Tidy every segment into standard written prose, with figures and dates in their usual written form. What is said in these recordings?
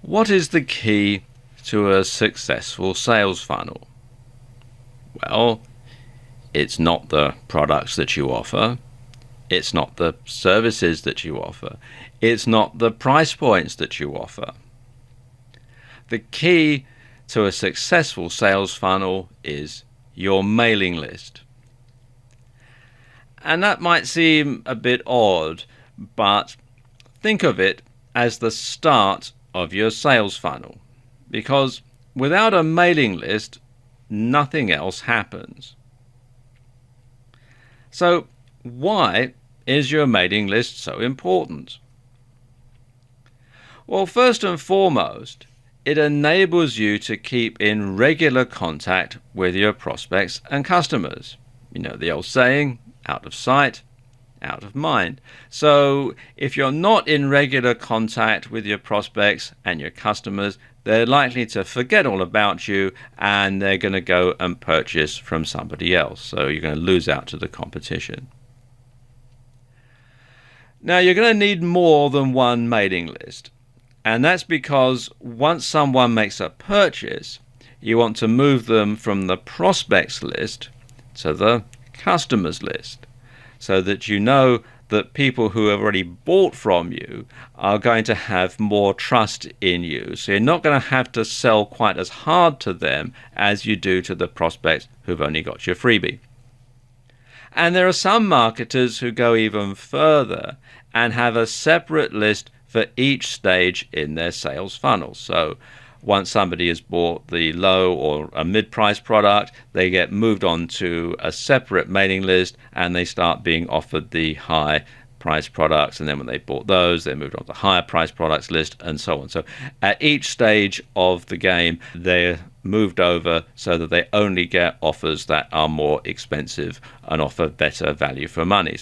What is the key to a successful sales funnel? Well, it's not the products that you offer. It's not the services that you offer. It's not the price points that you offer. The key to a successful sales funnel is your mailing list. And that might seem a bit odd, but think of it as the start of your sales funnel, because without a mailing list, nothing else happens. So why is your mailing list so important? Well, first and foremost, it enables you to keep in regular contact with your prospects and customers. You know the old saying, out of sight, out of mind. So if you're not in regular contact with your prospects and your customers, they're likely to forget all about you and they're going to go and purchase from somebody else. So you're going to lose out to the competition. Now, you're going to need more than one mailing list. And that's because once someone makes a purchase, you want to move them from the prospects list to the customers list, so that you know that people who have already bought from you are going to have more trust in you. So you're not going to have to sell quite as hard to them as you do to the prospects who've only got your freebie. And there are some marketers who go even further and have a separate list for each stage in their sales funnel. So once somebody has bought the low or a mid-price product, they get moved on to a separate mailing list and they start being offered the high price products. And then when they bought those, they moved on to the higher price products list and so on. So at each stage of the game, they're moved over so that they only get offers that are more expensive and offer better value for money.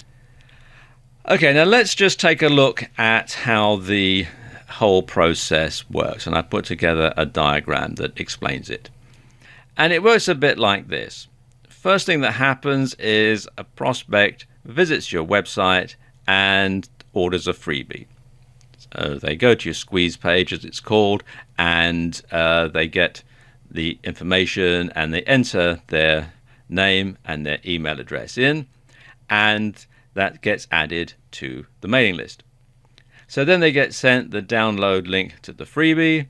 Okay, now let's just take a look at how the whole process works, and I put together a diagram that explains it. And it works a bit like this. First thing that happens is a prospect visits your website and orders a freebie. So they go to your squeeze page, as it's called, and they get the information and they enter their name and their email address in, and that gets added to the mailing list. So then they get sent the download link to the freebie,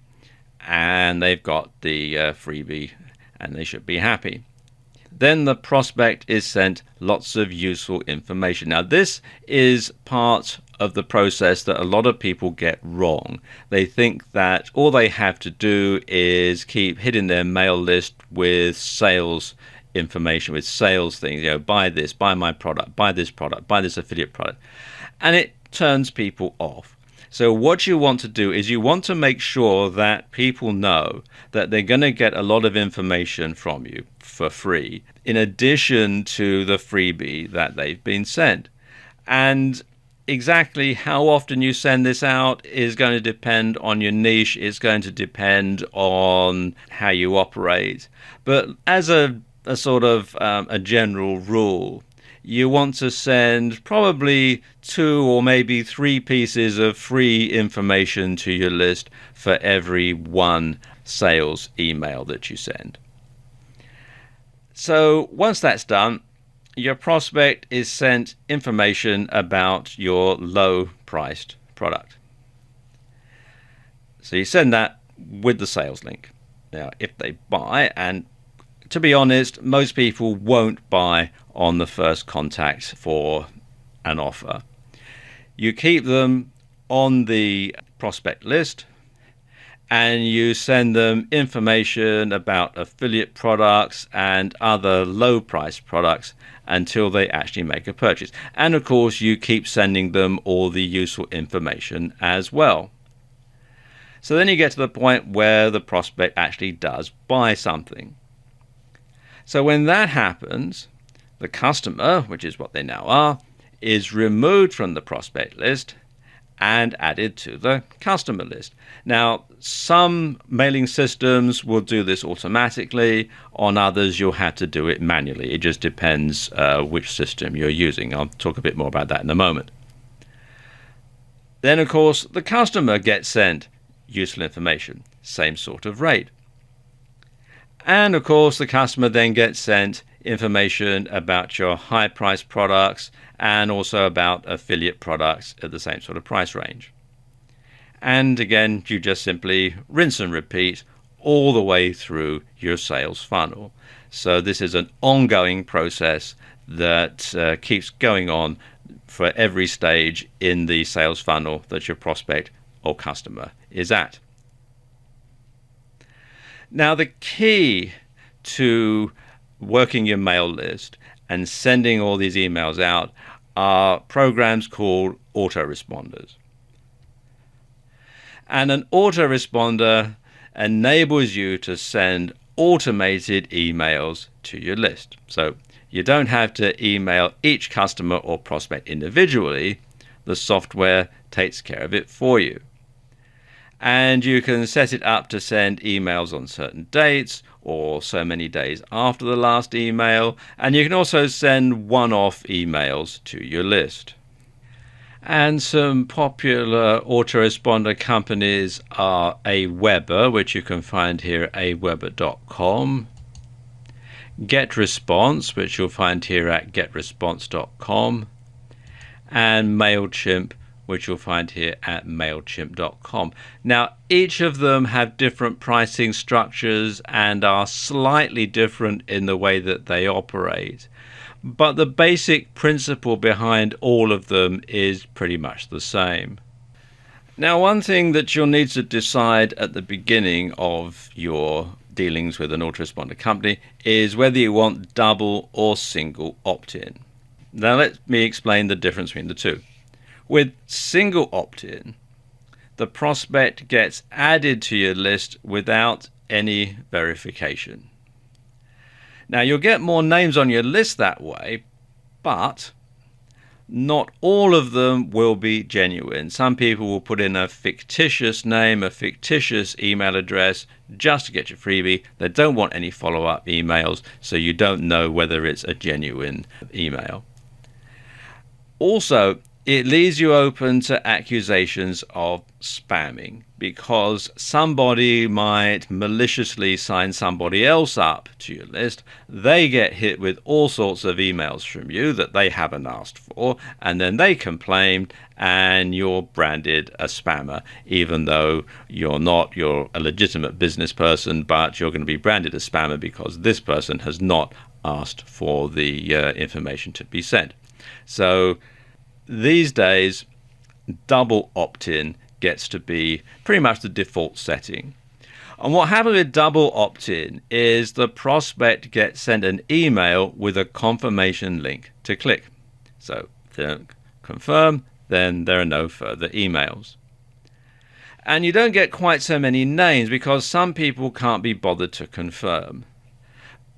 and they've got the freebie, and they should be happy. Then the prospect is sent lots of useful information. Now, this is part of the process that a lot of people get wrong. They think that all they have to do is keep hitting their mail list with sales information, with sales things, buy this, buy my product, buy this affiliate product, and it turns people off. So what you want to do is you want to make sure that people know that they're going to get a lot of information from you for free, in addition to the freebie that they've been sent. And exactly how often you send this out is going to depend on your niche. It's going to depend on how you operate. But as a sort of a general rule, you want to send probably 2 or maybe 3 pieces of free information to your list for every 1 sales email that you send. So once that's done, your prospect is sent information about your low-priced product. So you send that with the sales link. Now, if they buy, and to be honest, most people won't buy on the first contact for an offer. You keep them on the prospect list and you send them information about affiliate products and other low price products until they actually make a purchase. And of course, you keep sending them all the useful information as well. So then you get to the point where the prospect actually does buy something. So when that happens, the customer, which is what they now are, is removed from the prospect list and added to the customer list. Now, some mailing systems will do this automatically. On others, you'll have to do it manually. It just depends which system you're using. I'll talk a bit more about that in a moment. Then, of course, the customer gets sent useful information, same sort of rate. And of course, the customer then gets sent information about your high price products and also about affiliate products at the same sort of price range. And again, you just simply rinse and repeat all the way through your sales funnel. So this is an ongoing process that keeps going on for every stage in the sales funnel that your prospect or customer is at. Now, the key to working your mail list and sending all these emails out are programs called autoresponders. And an autoresponder enables you to send automated emails to your list. So you don't have to email each customer or prospect individually. The software takes care of it for you. And you can set it up to send emails on certain dates or so many days after the last email. And you can also send one-off emails to your list. And some popular autoresponder companies are Aweber, which you can find here at aweber.com, GetResponse, which you'll find here at getresponse.com, and MailChimp, which you'll find here at MailChimp.com. Now, each of them have different pricing structures and are slightly different in the way that they operate. But the basic principle behind all of them is pretty much the same. Now, one thing that you'll need to decide at the beginning of your dealings with an autoresponder company is whether you want double or single opt-in. Now, let me explain the difference between the two. With single opt-in, the prospect gets added to your list without any verification. Now, you'll get more names on your list that way, but not all of them will be genuine. Some people will put in a fictitious name, a fictitious email address just to get your freebie. They don't want any follow-up emails, so you don't know whether it's a genuine email. Also, it leaves you open to accusations of spamming because somebody might maliciously sign somebody else up to your list. They get hit with all sorts of emails from you that they haven't asked for, and then they complain and you're branded a spammer, even though you're a legitimate business person, but you're going to be branded a spammer because this person has not asked for the information to be sent. So these days, double opt-in gets to be pretty much the default setting. And what happens with double opt-in is the prospect gets sent an email with a confirmation link to click. So if they don't confirm, then there are no further emails. And you don't get quite so many names because some people can't be bothered to confirm.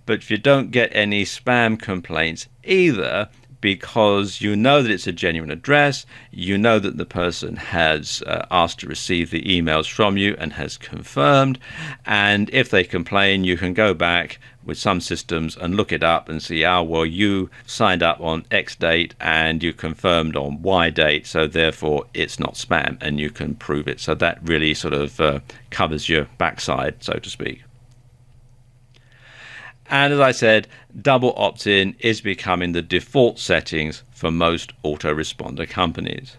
But if you don't get any spam complaints either, because you know that it's a genuine address, you know that the person has asked to receive the emails from you and has confirmed, and if they complain, you can go back with some systems and look it up and see, well, you signed up on X date and you confirmed on Y date, so therefore it's not spam, and you can prove it. So that really sort of covers your backside, so to speak. And as I said, double opt-in is becoming the default settings for most autoresponder companies.